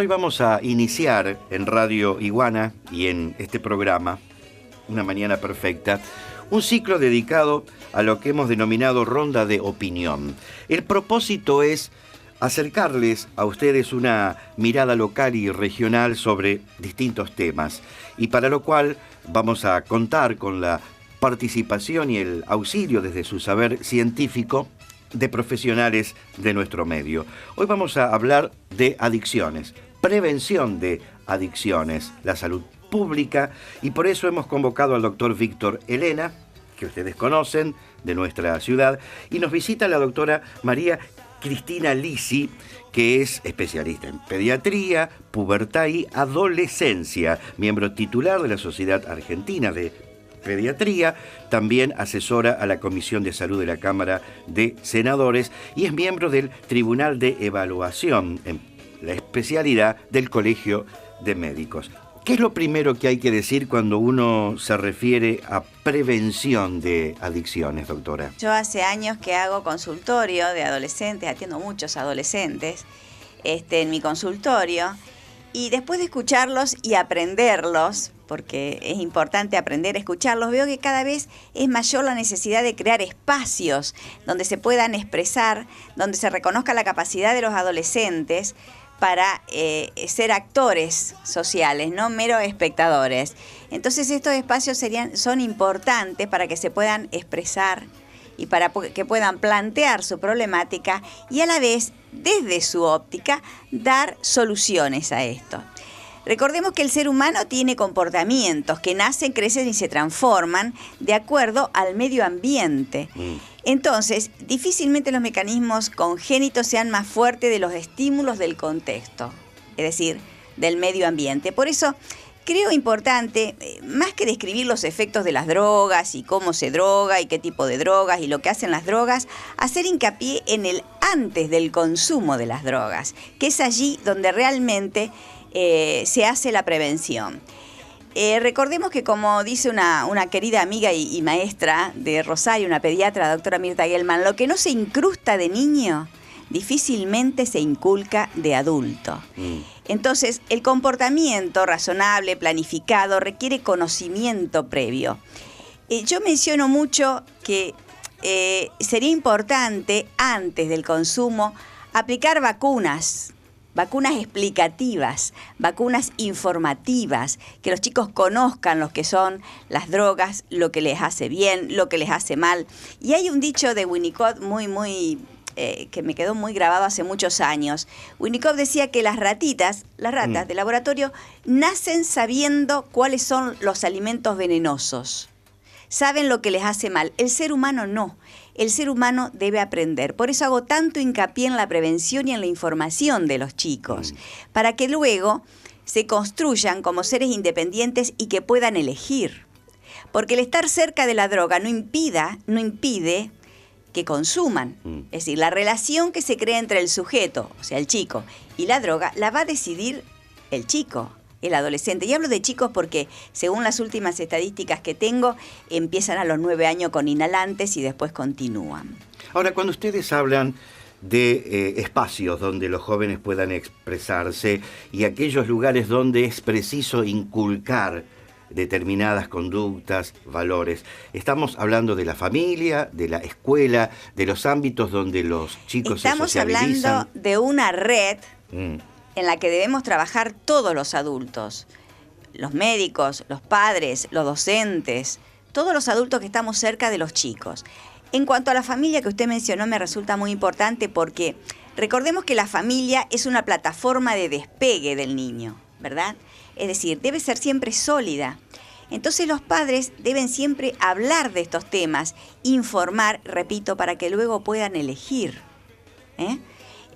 hoy vamos a iniciar en Radio Iguana y en este programa, Una Mañana Perfecta, un ciclo dedicado a lo que hemos denominado ronda de opinión. El propósito es acercarles a ustedes una mirada local y regional sobre distintos temas, y para lo cual vamos a contar con la participación y el auxilio desde su saber científico de profesionales de nuestro medio. Hoy vamos a hablar de adicciones, prevención de adicciones, la salud pública, y por eso hemos convocado al doctor Víctor Elena, que ustedes conocen, de nuestra ciudad, y nos visita la doctora María Cristina Lisi, que es especialista en pediatría, pubertad y adolescencia, miembro titular de la Sociedad Argentina de Pediatría, también asesora a la Comisión de Salud de la Cámara de Senadores y es miembro del Tribunal de Evaluación en la especialidad del Colegio de Médicos. ¿Qué es lo primero que hay que decir cuando uno se refiere a prevención de adicciones, doctora? Yo hace años que hago consultorio de adolescentes, atiendo muchos adolescentes en mi consultorio, y después de escucharlos y aprenderlos, porque es importante aprender a escucharlos, veo que cada vez es mayor la necesidad de crear espacios donde se puedan expresar, donde se reconozca la capacidad de los adolescentes para ser actores sociales, no meros espectadores. Entonces estos espacios son importantes para que se puedan expresar y para que puedan plantear su problemática y a la vez, desde su óptica, dar soluciones a esto. Recordemos que el ser humano tiene comportamientos que nacen, crecen y se transforman de acuerdo al medio ambiente. Entonces, difícilmente los mecanismos congénitos sean más fuertes de los estímulos del contexto, es decir, del medio ambiente. Por eso, creo importante, más que describir los efectos de las drogas y cómo se droga y qué tipo de drogas y lo que hacen las drogas, hacer hincapié en el antes del consumo de las drogas, que es allí donde realmente se hace la prevención. Recordemos que, como dice una querida amiga y maestra de Rosario, una pediatra, la doctora Mirta Gelman, lo que no se incrusta de niño, difícilmente se inculca de adulto. Entonces, el comportamiento razonable, planificado, requiere conocimiento previo. Yo menciono mucho que sería importante, antes del consumo, aplicar vacunas explicativas, vacunas informativas, que los chicos conozcan lo que son las drogas, lo que les hace bien, lo que les hace mal. Y hay un dicho de Winnicott que me quedó muy grabado hace muchos años. Winnicott decía que las ratas de laboratorio, nacen sabiendo cuáles son los alimentos venenosos. Saben lo que les hace mal. El ser humano no. El ser humano debe aprender. Por eso hago tanto hincapié en la prevención y en la información de los chicos, para que luego se construyan como seres independientes y que puedan elegir. Porque el estar cerca de la droga no impide que consuman. Es decir, la relación que se crea entre el sujeto, o sea, el chico, y la droga, la va a decidir el chico, el adolescente. Y hablo de chicos porque, según las últimas estadísticas que tengo, empiezan a los 9 años con inhalantes y después continúan. Ahora, cuando ustedes hablan de espacios donde los jóvenes puedan expresarse y aquellos lugares donde es preciso inculcar determinadas conductas, valores, estamos hablando de la familia, de la escuela, de los ámbitos donde los chicos se socializan. Estamos hablando de una red en la que debemos trabajar todos los adultos, los médicos, los padres, los docentes, todos los adultos que estamos cerca de los chicos. En cuanto a la familia que usted mencionó, me resulta muy importante porque recordemos que la familia es una plataforma de despegue del niño, ¿verdad? Es decir, debe ser siempre sólida. Entonces los padres deben siempre hablar de estos temas, informar, repito, para que luego puedan elegir.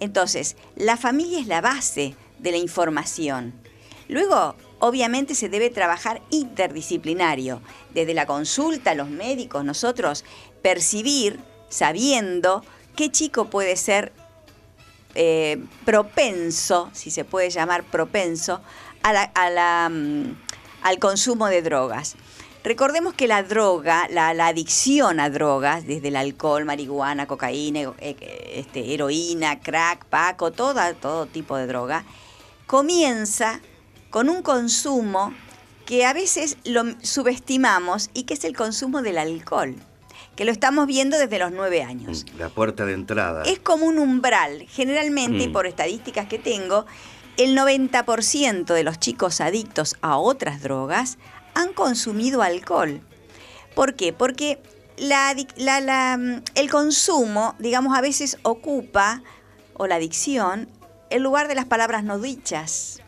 Entonces, la familia es la base de la información. Luego, obviamente, se debe trabajar interdisciplinario. Desde la consulta, los médicos, nosotros, percibir, sabiendo qué chico puede ser propenso, si se puede llamar propenso, al consumo de drogas. Recordemos que la droga, la adicción a drogas, desde el alcohol, marihuana, cocaína, heroína, crack, paco, todo tipo de droga, comienza con un consumo que a veces lo subestimamos y que es el consumo del alcohol, que lo estamos viendo desde los 9 años. La puerta de entrada. Es como un umbral. Generalmente, y por estadísticas que tengo, el 90% de los chicos adictos a otras drogas han consumido alcohol. ¿Por qué? Porque el consumo, digamos, a veces ocupa, o la adicción, el lugar de las palabras no dichas,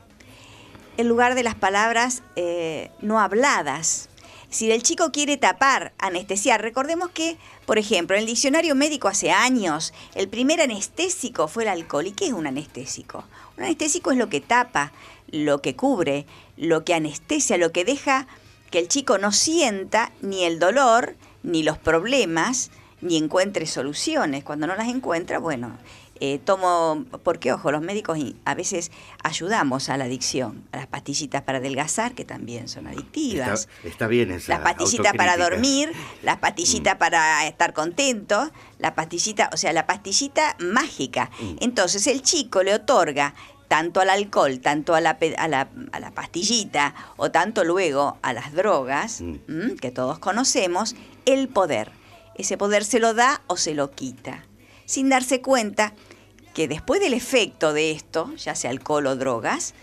el lugar de las palabras no habladas. Si el chico quiere tapar, anestesiar, recordemos que, por ejemplo, en el diccionario médico hace años, el primer anestésico fue el alcohol. ¿Y qué es un anestésico? Un anestésico es lo que tapa, lo que cubre, lo que anestesia, lo que deja que el chico no sienta ni el dolor, ni los problemas, ni encuentre soluciones. Cuando no las encuentra, bueno, porque ojo, los médicos a veces ayudamos a la adicción, a las pastillitas para adelgazar, que también son adictivas. Está bien esa las pastillitas para dormir, las pastillitas para estar contento, la pastillita mágica. Entonces el chico le otorga tanto al alcohol, tanto a la pastillita, o tanto luego a las drogas, que todos conocemos, el poder. Ese poder se lo da o se lo quita, sin darse cuenta que después del efecto de esto, ya sea alcohol o drogas,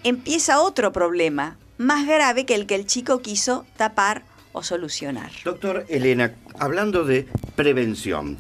empieza otro problema más grave que el chico quiso tapar o solucionar. Doctor Elena, hablando de prevención,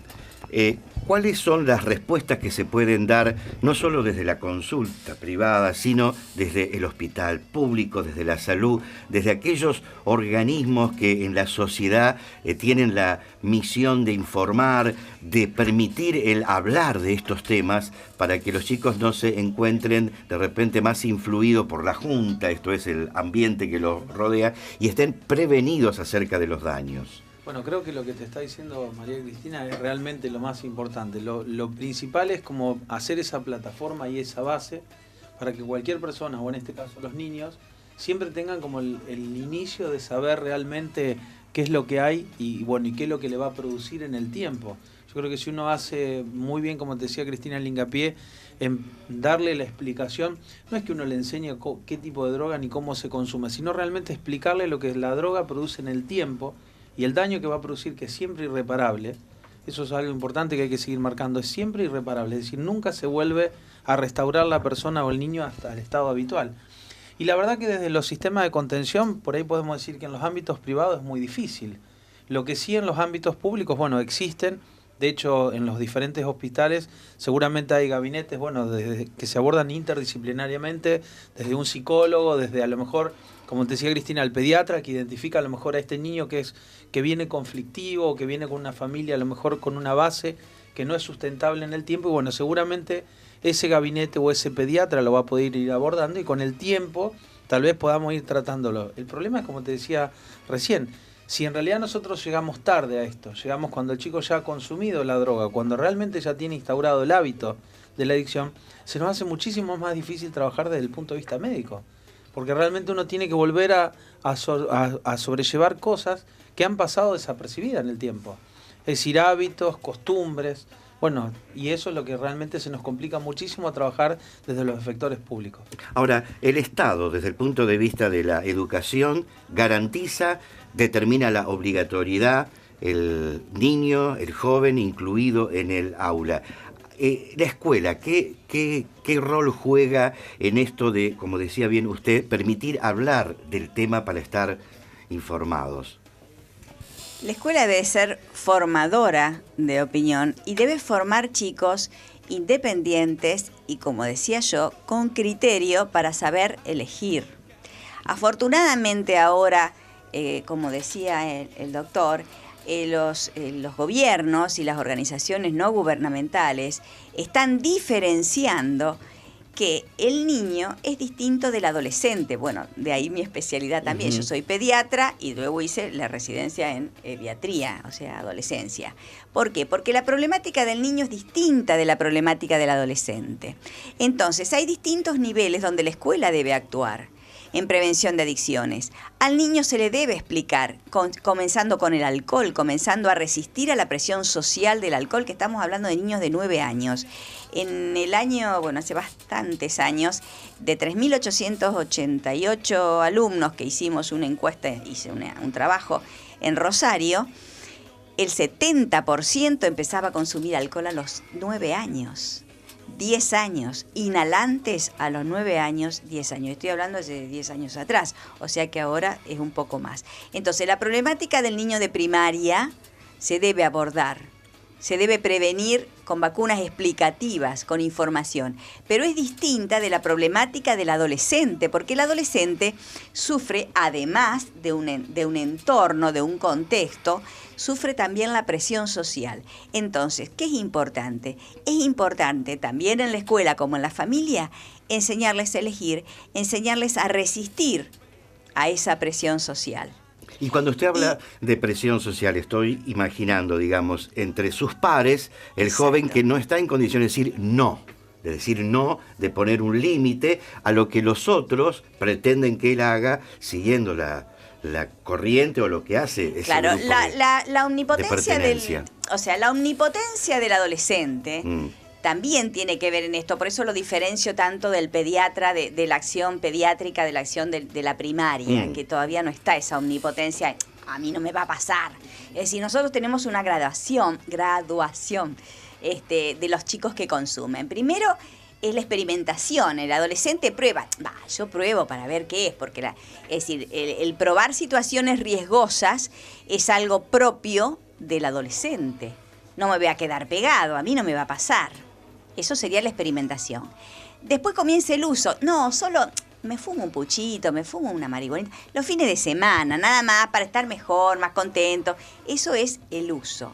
¿cuáles son las respuestas que se pueden dar no solo desde la consulta privada, sino desde el hospital público, desde la salud, desde aquellos organismos que en la sociedad tienen la misión de informar, de permitir el hablar de estos temas para que los chicos no se encuentren de repente más influidos por la junta, esto es el ambiente que los rodea, y estén prevenidos acerca de los daños? Bueno, creo que lo que te está diciendo María Cristina es realmente lo más importante. Lo principal es como hacer esa plataforma y esa base para que cualquier persona, o en este caso los niños, siempre tengan como el inicio de saber realmente qué es lo que hay y qué es lo que le va a producir en el tiempo. Yo creo que si uno hace muy bien, como te decía Cristina, el hincapié en darle la explicación, no es que uno le enseñe qué tipo de droga ni cómo se consume, sino realmente explicarle lo que la droga produce en el tiempo y el daño que va a producir, que es siempre irreparable. Eso es algo importante que hay que seguir marcando, es siempre irreparable, es decir, nunca se vuelve a restaurar la persona o el niño hasta el estado habitual. Y la verdad que desde los sistemas de contención, por ahí podemos decir que en los ámbitos privados es muy difícil. Lo que sí en los ámbitos públicos, bueno, existen. De hecho, en los diferentes hospitales seguramente hay gabinetes, desde que se abordan interdisciplinariamente, desde un psicólogo, desde a lo mejor, como te decía Cristina, el pediatra que identifica a lo mejor a este niño que viene conflictivo, que viene con una familia a lo mejor con una base que no es sustentable en el tiempo, y seguramente ese gabinete o ese pediatra lo va a poder ir abordando y con el tiempo tal vez podamos ir tratándolo. El problema es, como te decía recién, si en realidad nosotros llegamos tarde a esto, llegamos cuando el chico ya ha consumido la droga, cuando realmente ya tiene instaurado el hábito de la adicción, se nos hace muchísimo más difícil trabajar desde el punto de vista médico. Porque realmente uno tiene que volver a sobrellevar cosas que han pasado desapercibidas en el tiempo. Es decir, hábitos, costumbres, y eso es lo que realmente se nos complica muchísimo a trabajar desde los efectores públicos. Ahora, el Estado, desde el punto de vista de la educación, determina la obligatoriedad, el niño, el joven incluido en el aula. La escuela, ¿qué rol juega en esto de, como decía bien usted, permitir hablar del tema para estar informados? La escuela debe ser formadora de opinión y debe formar chicos independientes y, como decía yo, con criterio para saber elegir. Afortunadamente ahora, como decía el doctor, los gobiernos y las organizaciones no gubernamentales están diferenciando que el niño es distinto del adolescente. Bueno, de ahí mi especialidad también. Yo soy pediatra y luego hice la residencia en pediatría, o sea, adolescencia. ¿Por qué? Porque la problemática del niño es distinta de la problemática del adolescente. Entonces, hay distintos niveles donde la escuela debe actuar. en prevención de adicciones. Al niño se le debe explicar, comenzando con el alcohol, comenzando a resistir a la presión social del alcohol, que estamos hablando de niños de 9 años. En el año, hace bastantes años, de 3.888 alumnos que hicimos una encuesta, hice un trabajo en Rosario, el 70% empezaba a consumir alcohol a los 9 años. 10 años, inhalantes a los 9 años, 10 años. Estoy hablando de 10 años atrás, o sea que ahora es un poco más. Entonces, la problemática del niño de primaria se debe abordar, se debe prevenir con vacunas explicativas, con información, pero es distinta de la problemática del adolescente, porque el adolescente sufre, además de un entorno, de un contexto, sufre también la presión social. Entonces, ¿qué es importante? Es importante también en la escuela como en la familia enseñarles a elegir, enseñarles a resistir a esa presión social. Y cuando usted habla de presión social, estoy imaginando, digamos, entre sus pares, el Exacto. joven que no está en condiciones de decir no, de poner un límite a lo que los otros pretenden que él haga siguiendo la corriente o lo que hace ese Claro, grupo la omnipotencia de la omnipotencia del adolescente también tiene que ver en esto, por eso lo diferencio tanto del pediatra, de la acción pediátrica, de la acción de la primaria, que todavía no está esa omnipotencia, a mí no me va a pasar. Es decir, nosotros tenemos una graduación de los chicos que consumen. Primero es la experimentación, el adolescente prueba, yo pruebo para ver qué es, porque es decir, el probar situaciones riesgosas es algo propio del adolescente. No me voy a quedar pegado, a mí no me va a pasar. Eso sería la experimentación. Después comienza el uso. No, solo me fumo un puchito, me fumo una marihuanita. Los fines de semana, nada más para estar mejor, más contento. Eso es el uso.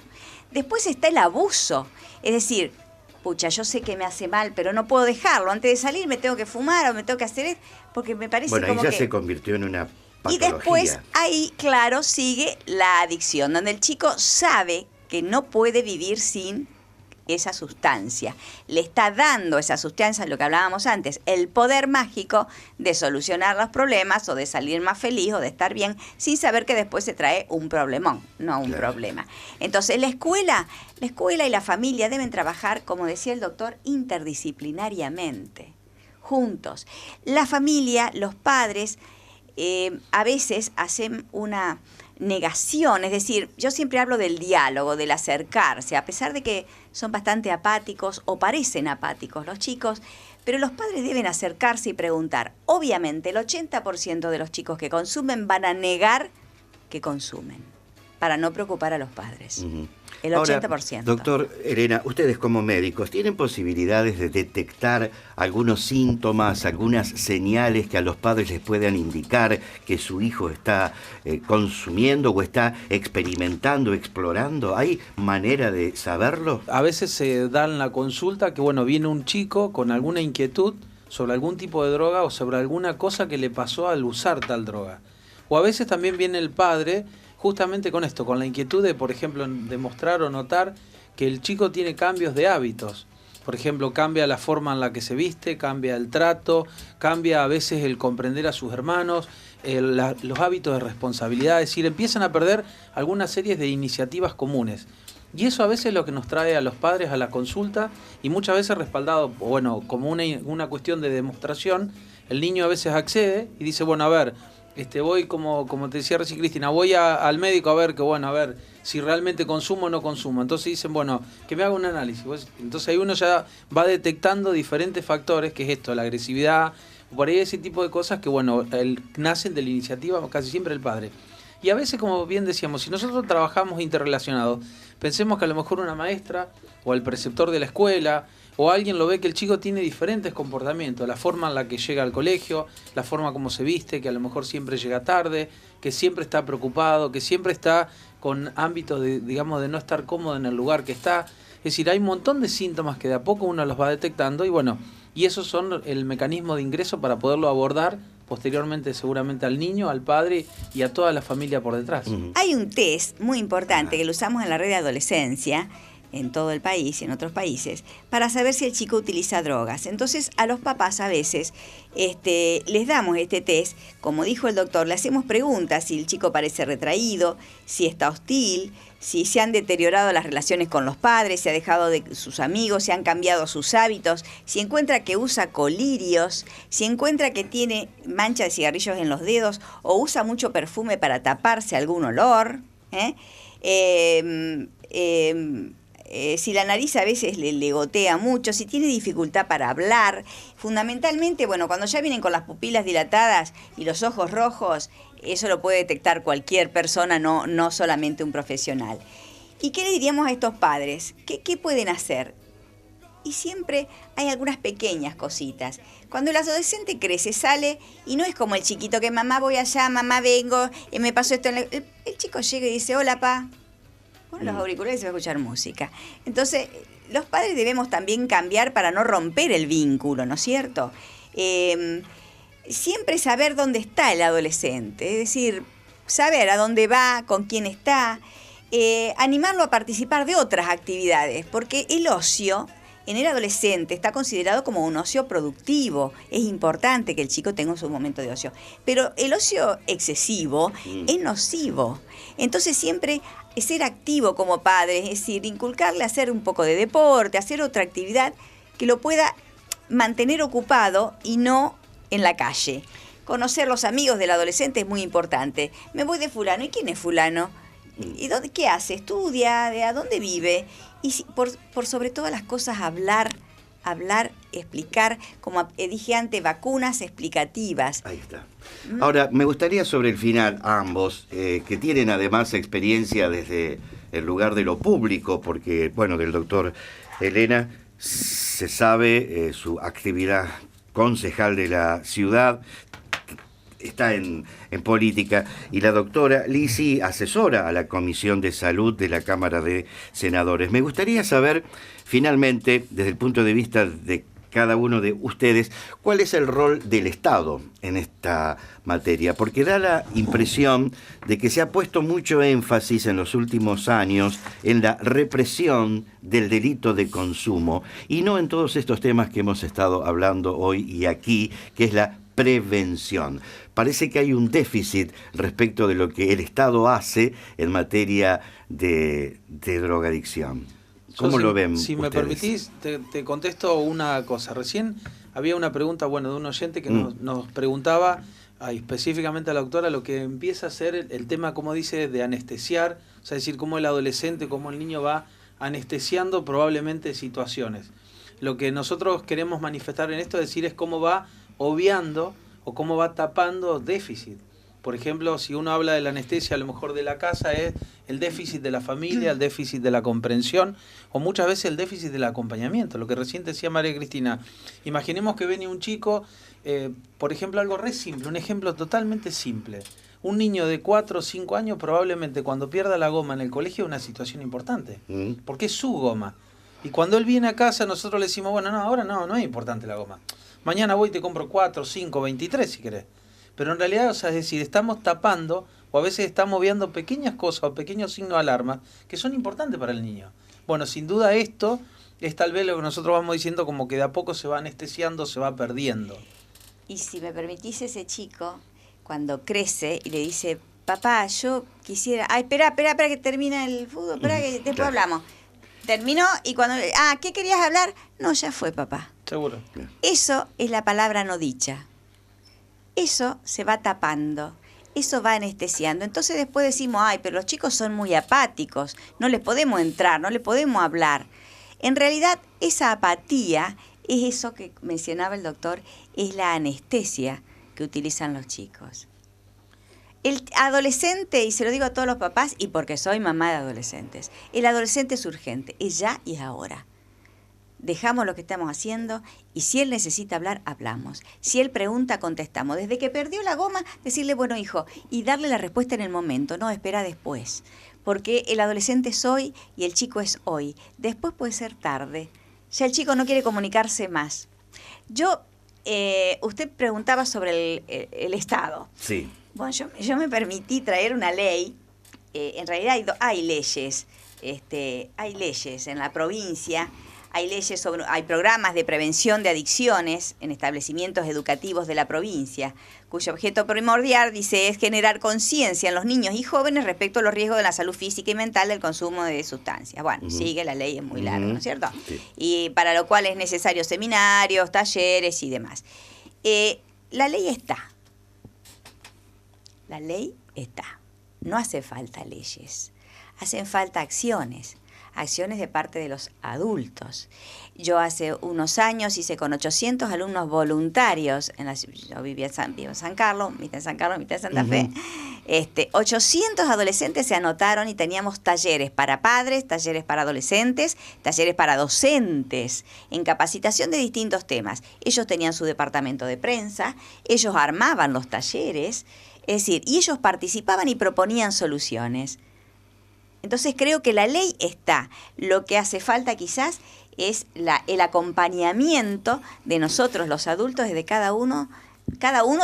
Después está el abuso. Es decir, pucha, yo sé que me hace mal, pero no puedo dejarlo. Antes de salir me tengo que fumar o me tengo que hacer esto, porque me parece como que... Bueno, ahí ya se convirtió en una patología. Y después ahí, claro, sigue la adicción, donde el chico sabe que no puede vivir sin esa sustancia. Le está dando esa sustancia, lo que hablábamos antes, el poder mágico de solucionar los problemas o de salir más feliz o de estar bien, sin saber que después se trae un problemón, no un problema. Entonces, la escuela y la familia deben trabajar, como decía el doctor, interdisciplinariamente, juntos. La familia, los padres, a veces hacen una negación, es decir, yo siempre hablo del diálogo, del acercarse, a pesar de que son bastante apáticos o parecen apáticos los chicos, pero los padres deben acercarse y preguntar. Obviamente el 80% de los chicos que consumen van a negar que consumen, para no preocupar a los padres. El 80%. Ahora, doctor Elena, ustedes como médicos, ¿tienen posibilidades de detectar algunos síntomas, algunas señales que a los padres les puedan indicar que su hijo está consumiendo o está experimentando, explorando? ¿Hay manera de saberlo? A veces se da en la consulta que, viene un chico con alguna inquietud sobre algún tipo de droga o sobre alguna cosa que le pasó al usar tal droga. O a veces también viene el padre justamente con esto, con la inquietud de, por ejemplo, demostrar o notar que el chico tiene cambios de hábitos. Por ejemplo, cambia la forma en la que se viste, cambia el trato, cambia a veces el comprender a sus hermanos, los hábitos de responsabilidad, es decir, empiezan a perder algunas series de iniciativas comunes. Y eso a veces es lo que nos trae a los padres a la consulta y muchas veces respaldado, como una cuestión de demostración, el niño a veces accede y dice, a ver, voy como te decía recién Cristina, voy al médico a ver a ver si realmente consumo o no consumo. Entonces dicen, que me haga un análisis. Entonces ahí uno ya va detectando diferentes factores, que es esto, la agresividad, por ahí ese tipo de cosas que nacen de la iniciativa casi siempre el padre. Y a veces, como bien decíamos, si nosotros trabajamos interrelacionados, pensemos que a lo mejor una maestra o el preceptor de la escuela o alguien lo ve que el chico tiene diferentes comportamientos, la forma en la que llega al colegio, la forma como se viste, que a lo mejor siempre llega tarde, que siempre está preocupado, que siempre está con ámbitos de no estar cómodo en el lugar que está. Es decir, hay un montón de síntomas que de a poco uno los va detectando y esos son el mecanismo de ingreso para poderlo abordar posteriormente seguramente al niño, al padre y a toda la familia por detrás. Hay un test muy importante que lo usamos en la red de adolescencia, en todo el país y en otros países, para saber si el chico utiliza drogas. Entonces, a los papás a veces les damos este test, como dijo el doctor, le hacemos preguntas si el chico parece retraído, si está hostil, si se han deteriorado las relaciones con los padres, si ha dejado de sus amigos, si han cambiado sus hábitos, si encuentra que usa colirios, si encuentra que tiene mancha de cigarrillos en los dedos o usa mucho perfume para taparse algún olor, si la nariz a veces le gotea mucho, si tiene dificultad para hablar. Fundamentalmente, bueno, cuando ya vienen con las pupilas dilatadas y los ojos rojos, eso lo puede detectar cualquier persona, no solamente un profesional. ¿Y qué le diríamos a estos padres? ¿Qué pueden hacer? Y siempre hay algunas pequeñas cositas. Cuando el adolescente crece, sale y no es como el chiquito que mamá voy allá, mamá vengo, me pasó esto. El chico llega y dice, hola, pa. Con los auriculares se va a escuchar música. Entonces, los padres debemos también cambiar para no romper el vínculo, ¿no es cierto? Siempre saber dónde está el adolescente, es decir, saber a dónde va, con quién está, animarlo a participar de otras actividades, porque el ocio en el adolescente está considerado como un ocio productivo. Es importante que el chico tenga su momento de ocio, pero el ocio excesivo es nocivo. Entonces siempre ser activo como padre, es decir, inculcarle a hacer un poco de deporte, hacer otra actividad que lo pueda mantener ocupado y no en la calle. Conocer los amigos del adolescente es muy importante. Me voy de fulano, ¿y quién es fulano? ¿Y qué hace? ¿Estudia? ¿A dónde vive? Y por sobre todas las cosas hablar, explicar, como dije antes, vacunas explicativas. Ahí está. Ahora, me gustaría sobre el final, ambos, que tienen además experiencia desde el lugar de lo público, porque, bueno, del doctor Elena se sabe su actividad concejal de la ciudad, está en política, y la doctora Lisi asesora a la Comisión de Salud de la Cámara de Senadores. Me gustaría saber, finalmente, desde el punto de vista de cada uno de ustedes, cuál es el rol del Estado en esta materia, porque da la impresión de que se ha puesto mucho énfasis en los últimos años en la represión del delito de consumo y no en todos estos temas que hemos estado hablando hoy y aquí, que es la prevención. Parece que hay un déficit respecto de lo que el Estado hace en materia de drogadicción. ¿Cómo lo ven Si ustedes? me permitís, te contesto una cosa. Recién había una pregunta, de un oyente que nos preguntaba específicamente a la doctora lo que empieza a ser el tema, como dice, de anestesiar, o sea, es decir, cómo el adolescente, cómo el niño va anestesiando probablemente situaciones. Lo que nosotros queremos manifestar en esto, es cómo va obviando o cómo va tapando déficit. Por ejemplo, si uno habla de la anestesia, a lo mejor de la casa, es el déficit de la familia, el déficit de la comprensión, o muchas veces el déficit del acompañamiento. Lo que recién decía María Cristina, imaginemos que viene un chico, por ejemplo, algo re simple, un ejemplo totalmente simple. Un niño de 4 o 5 años probablemente cuando pierda la goma en el colegio es una situación importante, porque es su goma. Y cuando él viene a casa, nosotros le decimos, bueno, no, ahora no es importante la goma. Mañana voy y te compro 4, 5, 23 si querés. Pero en realidad, es decir, estamos tapando o a veces estamos viendo pequeñas cosas o pequeños signos de alarma que son importantes para el niño. Bueno, sin duda esto es tal vez lo que nosotros vamos diciendo como que de a poco se va anestesiando, se va perdiendo. Y si me permitís, ese chico, cuando crece y le dice, papá, yo quisiera... Ay, espera que termine el fútbol, espera que después hablamos. Terminó y cuando... ¿qué querías hablar? No, ya fue, papá. Seguro. Eso es la palabra no dicha. Eso se va tapando, eso va anestesiando. Entonces después decimos, pero los chicos son muy apáticos, no les podemos entrar, no les podemos hablar. En realidad, esa apatía es eso que mencionaba el doctor, es la anestesia que utilizan los chicos. El adolescente, y se lo digo a todos los papás, y porque soy mamá de adolescentes, el adolescente es urgente, es ya y es ahora. Dejamos lo que estamos haciendo y si él necesita hablar, hablamos. Si él pregunta, contestamos. Desde que perdió la goma, decirle, bueno, hijo, y darle la respuesta en el momento, no espera después. Porque el adolescente es hoy y el chico es hoy. Después puede ser tarde. Ya el chico no quiere comunicarse más. Usted preguntaba sobre el Estado. Sí. Bueno, yo me permití traer una ley. En realidad hay leyes hay leyes en la provincia. Hay programas de prevención de adicciones en establecimientos educativos de la provincia, cuyo objeto primordial, dice, es generar conciencia en los niños y jóvenes respecto a los riesgos de la salud física y mental del consumo de sustancias. Bueno, sigue, la ley es muy larga, ¿no es cierto? Sí. Y para lo cual es necesario seminarios, talleres y demás. La ley está. La ley está. No hace falta leyes, hacen falta acciones de parte de los adultos. Yo hace unos años hice con 800 alumnos voluntarios, yo vivía vivo en San Carlos, mitad en San Carlos, mitad en Santa Fe. 800 adolescentes se anotaron y teníamos talleres para padres, talleres para adolescentes, talleres para docentes, en capacitación de distintos temas. Ellos tenían su departamento de prensa, ellos armaban los talleres, es decir, y ellos participaban y proponían soluciones. Entonces creo que la ley está. Lo que hace falta quizás es el acompañamiento de nosotros los adultos desde cada uno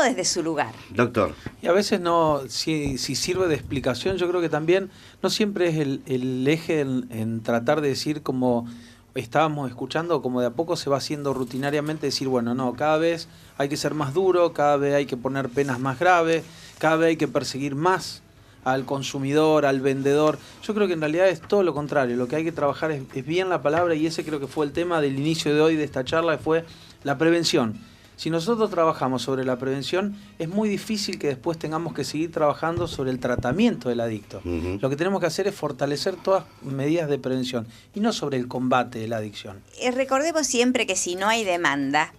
desde su lugar. Doctor. Y a veces no, si sirve de explicación, yo creo que también no siempre es el eje en tratar de decir, como estábamos escuchando, como de a poco se va haciendo rutinariamente, decir, bueno, no, cada vez hay que ser más duro, cada vez hay que poner penas más graves, cada vez hay que perseguir más al consumidor, al vendedor. Yo creo que en realidad es todo lo contrario. Lo que hay que trabajar es bien la palabra, y ese creo que fue el tema del inicio de hoy de esta charla, fue la prevención. Si nosotros trabajamos sobre la prevención, es muy difícil que después tengamos que seguir trabajando sobre el tratamiento del adicto. Lo que tenemos que hacer es fortalecer todas medidas de prevención y no sobre el combate de la adicción. Recordemos siempre que si no hay demanda,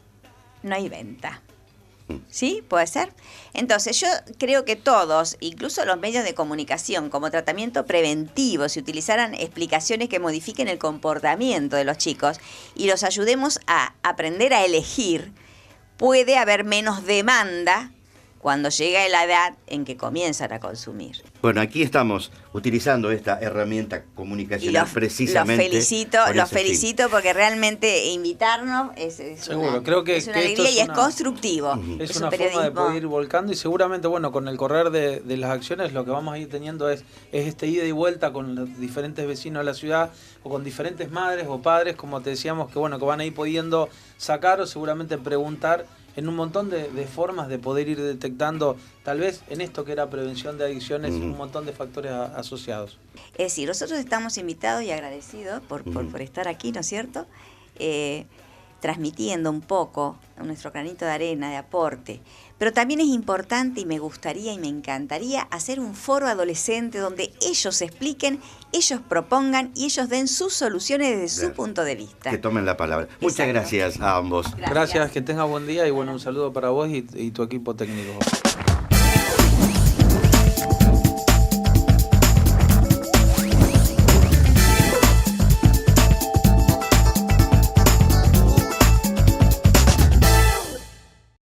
no hay venta. ¿Sí? ¿Puede ser? Entonces yo creo que todos, incluso los medios de comunicación, como tratamiento preventivo, si utilizaran explicaciones que modifiquen el comportamiento de los chicos y los ayudemos a aprender a elegir, puede haber menos demanda cuando llega la edad en que comienzan a consumir. Bueno, aquí estamos utilizando esta herramienta comunicacional precisamente. Los felicito porque realmente invitarnos es seguro, creo que, es una alegría y es constructivo. Es una forma de poder ir volcando, y seguramente, bueno, con el correr de las acciones lo que vamos a ir teniendo es este ida y vuelta con los diferentes vecinos de la ciudad, o con diferentes madres o padres, como te decíamos, que bueno, que van a ir pudiendo sacar o seguramente preguntar en un montón de formas de poder ir detectando, tal vez en esto que era prevención de adicciones, un montón de factores asociados. Es decir, nosotros estamos invitados y agradecidos por estar aquí, ¿no es cierto? Transmitiendo un poco nuestro granito de arena, de aporte. Pero también es importante, y me gustaría y me encantaría hacer un foro adolescente donde ellos expliquen, ellos propongan y ellos den sus soluciones desde su punto de vista. Que tomen la palabra. Muchas gracias a ambos. Gracias, que tengas buen día, y bueno, un saludo para vos y tu equipo técnico.